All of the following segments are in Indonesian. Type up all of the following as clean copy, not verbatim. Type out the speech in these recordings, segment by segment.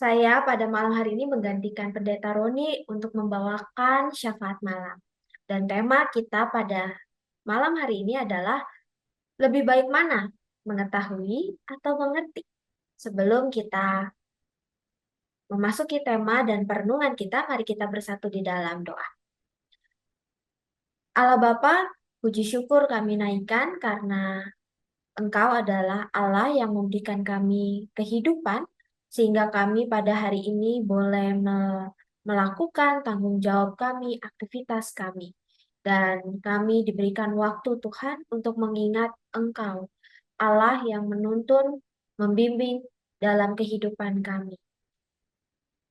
Saya pada malam hari ini menggantikan Pendeta Roni untuk membawakan syafaat malam. Dan tema kita pada malam hari ini adalah lebih baik mana, mengetahui atau mengerti. Sebelum kita memasuki tema dan perenungan kita, mari kita bersatu di dalam doa. Allah Bapa, puji syukur kami naikkan karena Engkau adalah Allah yang memberikan kami kehidupan, sehingga kami pada hari ini boleh melakukan tanggung jawab kami, aktivitas kami. Dan kami diberikan waktu Tuhan untuk mengingat Engkau, Allah yang menuntun, membimbing dalam kehidupan kami.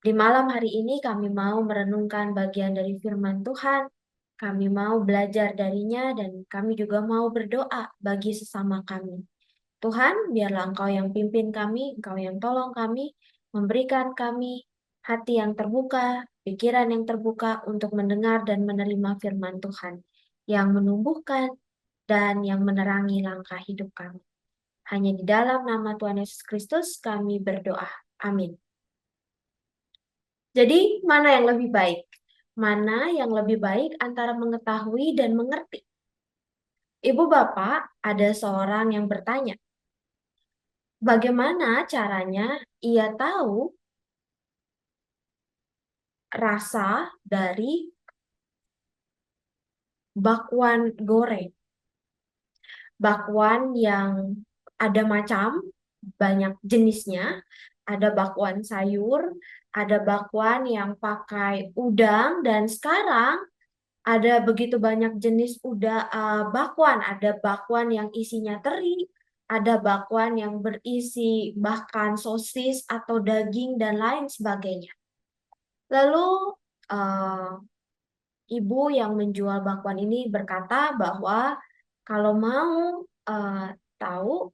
Di malam hari ini kami mau merenungkan bagian dari firman Tuhan, kami mau belajar darinya, dan kami juga mau berdoa bagi sesama kami. Tuhan, biarlah Engkau yang pimpin kami, Engkau yang tolong kami, memberikan kami hati yang terbuka, pikiran yang terbuka untuk mendengar dan menerima firman Tuhan, yang menumbuhkan dan yang menerangi langkah hidup kami. Hanya di dalam nama Tuhan Yesus Kristus kami berdoa. Amin. Jadi, mana yang lebih baik? Mana yang lebih baik antara mengetahui dan mengerti? Ibu bapak, ada seorang yang bertanya, bagaimana caranya ia tahu rasa dari bakwan goreng? Bakwan yang ada banyak jenisnya, ada bakwan sayur, ada bakwan yang pakai udang, dan sekarang ada begitu banyak jenis bakwan. Ada bakwan yang isinya teri, ada bakwan yang berisi bahkan sosis atau daging dan lain sebagainya. Lalu eh, ibu yang menjual bakwan ini berkata bahwa kalau mau eh, tahu,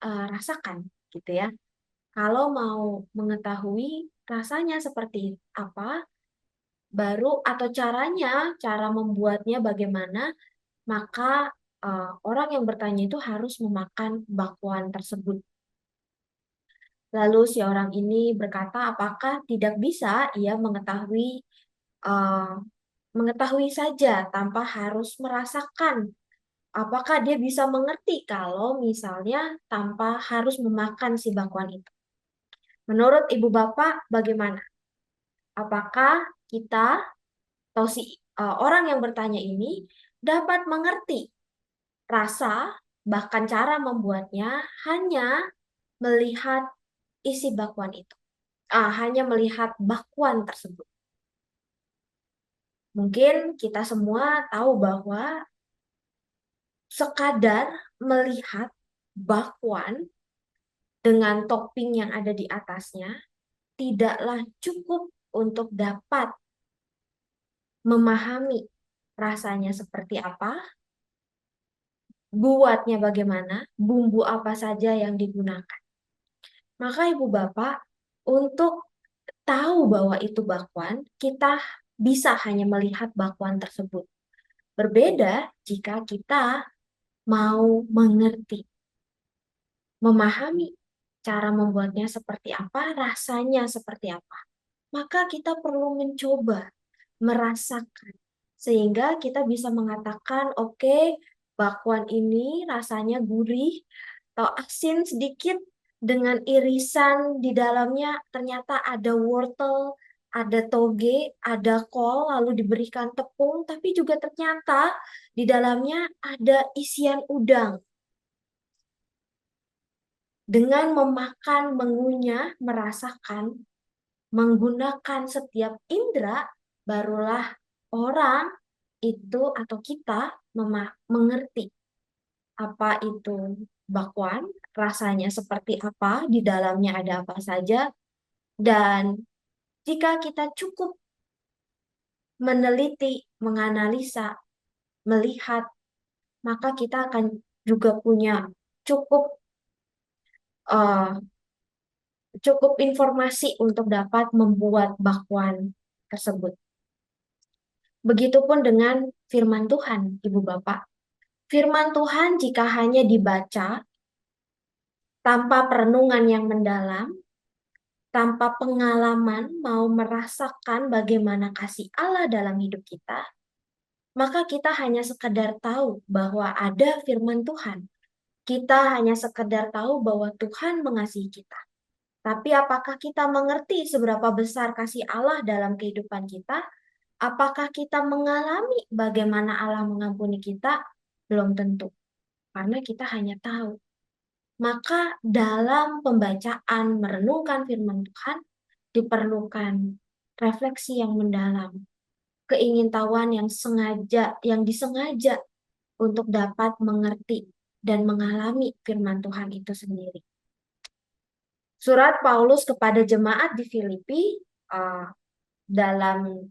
rasakan gitu ya. Kalau mau mengetahui rasanya seperti apa, baru atau cara membuatnya bagaimana, maka orang yang bertanya itu harus memakan bakwan tersebut. Lalu si orang ini berkata, apakah tidak bisa ia eh, mengetahui saja tanpa harus merasakan? Apakah dia bisa mengerti kalau misalnya tanpa harus memakan si bakwan itu? Menurut ibu bapak, bagaimana? Apakah kita atau orang yang bertanya ini dapat mengerti rasa, bahkan cara membuatnya hanya melihat isi bakwan itu? Hanya melihat bakwan tersebut. Mungkin kita semua tahu bahwa sekadar melihat bakwan dengan topping yang ada di atasnya tidaklah cukup untuk dapat memahami rasanya seperti apa, buatnya bagaimana, bumbu apa saja yang digunakan. Maka ibu bapak, untuk tahu bahwa itu bakwan, kita bisa hanya melihat bakwan tersebut. Berbeda jika kita mau mengerti, memahami cara membuatnya seperti apa, rasanya seperti apa. Maka kita perlu mencoba, merasakan. Sehingga kita bisa mengatakan, oke, bakwan ini rasanya gurih atau asin sedikit dengan irisan di dalamnya ternyata ada wortel, ada toge, ada kol, lalu diberikan tepung, tapi juga ternyata di dalamnya ada isian udang. Dengan memakan, mengunyah, merasakan, menggunakan setiap indera, barulah orang itu atau kita mengerti apa itu bakwan, rasanya seperti apa, di dalamnya ada apa saja, dan jika kita cukup meneliti, menganalisa, melihat, maka kita akan juga punya cukup uh, cukup informasi untuk dapat membuat bakwan tersebut. Begitupun dengan firman Tuhan, Ibu Bapak. Firman Tuhan jika hanya dibaca tanpa perenungan yang mendalam, tanpa pengalaman mau merasakan bagaimana kasih Allah dalam hidup kita, maka kita hanya sekedar tahu bahwa ada firman Tuhan. Kita hanya sekedar tahu bahwa Tuhan mengasihi kita. Tapi apakah kita mengerti seberapa besar kasih Allah dalam kehidupan kita? Apakah kita mengalami bagaimana Allah mengampuni kita? Belum tentu, karena kita hanya tahu. Maka dalam pembacaan merenungkan firman Tuhan diperlukan refleksi yang mendalam, keingintahuan yang disengaja untuk dapat mengerti dan mengalami firman Tuhan itu sendiri. Surat Paulus kepada jemaat di Filipi dalam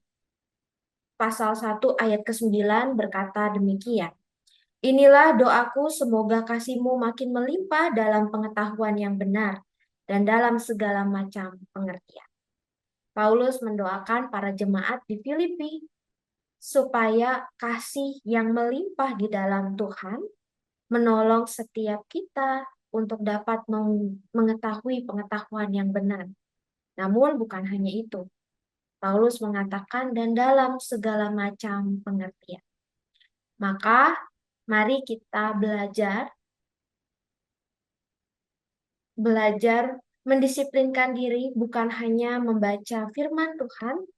pasal 1 ayat ke-9 berkata demikian. Inilah doaku, semoga kasihmu makin melimpah dalam pengetahuan yang benar dan dalam segala macam pengertian. Paulus mendoakan para jemaat di Filipi supaya kasih yang melimpah di dalam Tuhan menolong setiap kita untuk dapat mengetahui pengetahuan yang benar. Namun bukan hanya itu. Paulus mengatakan dan dalam segala macam pengertian. Maka mari kita belajar mendisiplinkan diri bukan hanya membaca firman Tuhan,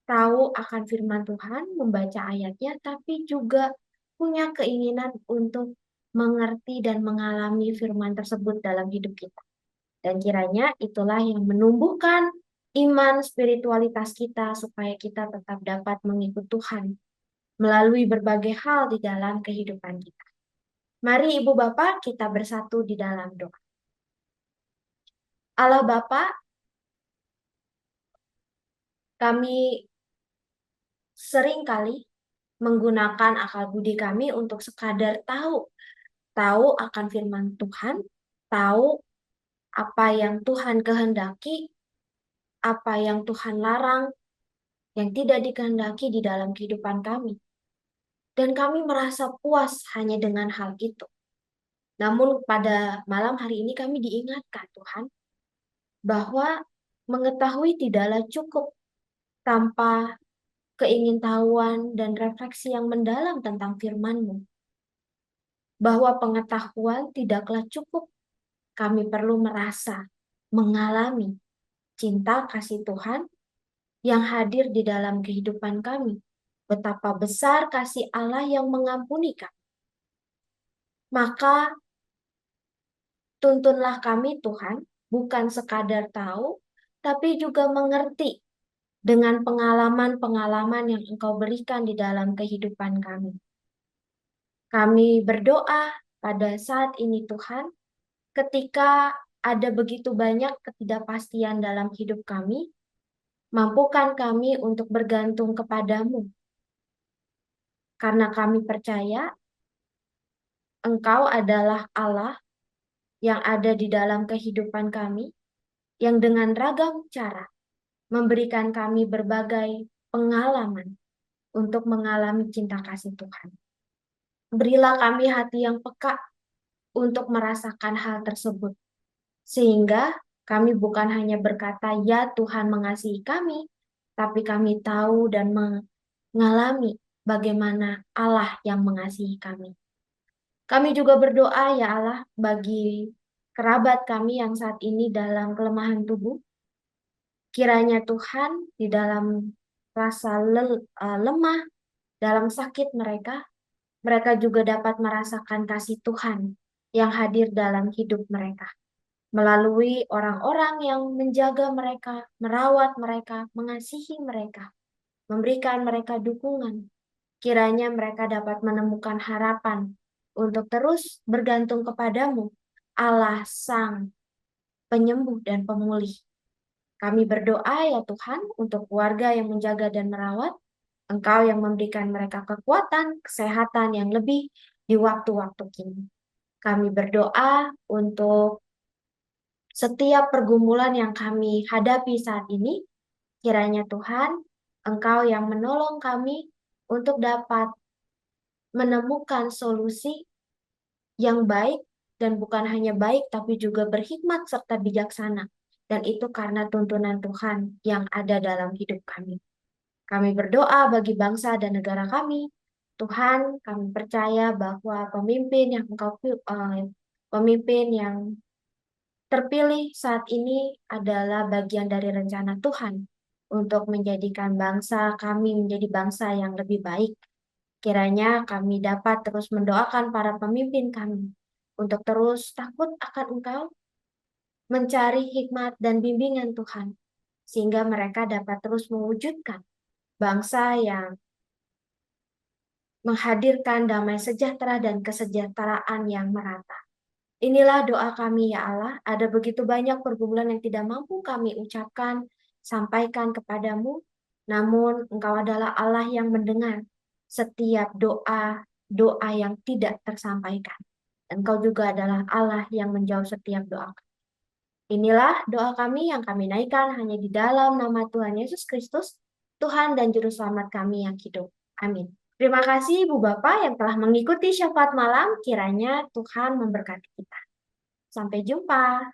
tahu akan firman Tuhan, membaca ayatnya, tapi juga punya keinginan untuk mengerti dan mengalami firman tersebut dalam hidup kita. Dan kiranya itulah yang menumbuhkan iman spiritualitas kita supaya kita tetap dapat mengikut Tuhan melalui berbagai hal di dalam kehidupan kita. Mari Ibu Bapak kita bersatu di dalam doa. Allah Bapa, kami seringkali menggunakan akal budi kami untuk sekadar tahu akan firman Tuhan, tahu apa yang Tuhan kehendaki, apa yang Tuhan larang, yang tidak dikehendaki di dalam kehidupan kami. Dan kami merasa puas hanya dengan hal itu. Namun pada malam hari ini kami diingatkan Tuhan, bahwa mengetahui tidaklah cukup tanpa keingintahuan dan refleksi yang mendalam tentang firman-Mu. Bahwa pengetahuan tidaklah cukup, kami perlu merasa, mengalami cinta kasih Tuhan yang hadir di dalam kehidupan kami. Betapa besar kasih Allah yang mengampuni kami. Maka tuntunlah kami Tuhan, bukan sekadar tahu, tapi juga mengerti dengan pengalaman-pengalaman yang Engkau berikan di dalam kehidupan kami. Kami berdoa pada saat ini Tuhan, ketika ada begitu banyak ketidakpastian dalam hidup kami, mampukan kami untuk bergantung kepadamu. Karena kami percaya Engkau adalah Allah yang ada di dalam kehidupan kami, yang dengan ragam cara memberikan kami berbagai pengalaman untuk mengalami cinta kasih Tuhan. Berilah kami hati yang peka untuk merasakan hal tersebut, sehingga kami bukan hanya berkata, ya Tuhan mengasihi kami, tapi kami tahu dan mengalami bagaimana Allah yang mengasihi kami. Kami juga berdoa, ya Allah, bagi kerabat kami yang saat ini dalam kelemahan tubuh. Kiranya Tuhan di dalam rasa lemah, dalam sakit mereka juga dapat merasakan kasih Tuhan yang hadir dalam hidup mereka. Melalui orang-orang yang menjaga mereka, merawat mereka, mengasihi mereka, memberikan mereka dukungan. Kiranya mereka dapat menemukan harapan untuk terus bergantung kepadamu, Allah Sang Penyembuh dan Pemulih. Kami berdoa ya Tuhan untuk keluarga yang menjaga dan merawat, Engkau yang memberikan mereka kekuatan, kesehatan yang lebih di waktu-waktu kini. Kami berdoa untuk setiap pergumulan yang kami hadapi saat ini, kiranya Tuhan, Engkau yang menolong kami untuk dapat menemukan solusi yang baik dan bukan hanya baik tapi juga berhikmat serta bijaksana dan itu karena tuntunan Tuhan yang ada dalam hidup kami. Kami berdoa bagi bangsa dan negara kami. Tuhan, kami percaya bahwa pemimpin yang terpilih saat ini adalah bagian dari rencana Tuhan untuk menjadikan bangsa kami menjadi bangsa yang lebih baik. Kiranya kami dapat terus mendoakan para pemimpin kami untuk terus takut akan Engkau, mencari hikmat dan bimbingan Tuhan, sehingga mereka dapat terus mewujudkan bangsa yang menghadirkan damai sejahtera dan kesejahteraan yang merata. Inilah doa kami, ya Allah. Ada begitu banyak pergumulan yang tidak mampu kami ucapkan, sampaikan kepadamu, namun Engkau adalah Allah yang mendengar setiap doa yang tidak tersampaikan. Dan Engkau juga adalah Allah yang menjawab setiap doa. Inilah doa kami yang kami naikkan hanya di dalam nama Tuhan Yesus Kristus, Tuhan dan Juru Selamat kami yang hidup. Amin. Terima kasih Ibu Bapak yang telah mengikuti syafaat malam. Kiranya Tuhan memberkati kita. Sampai jumpa.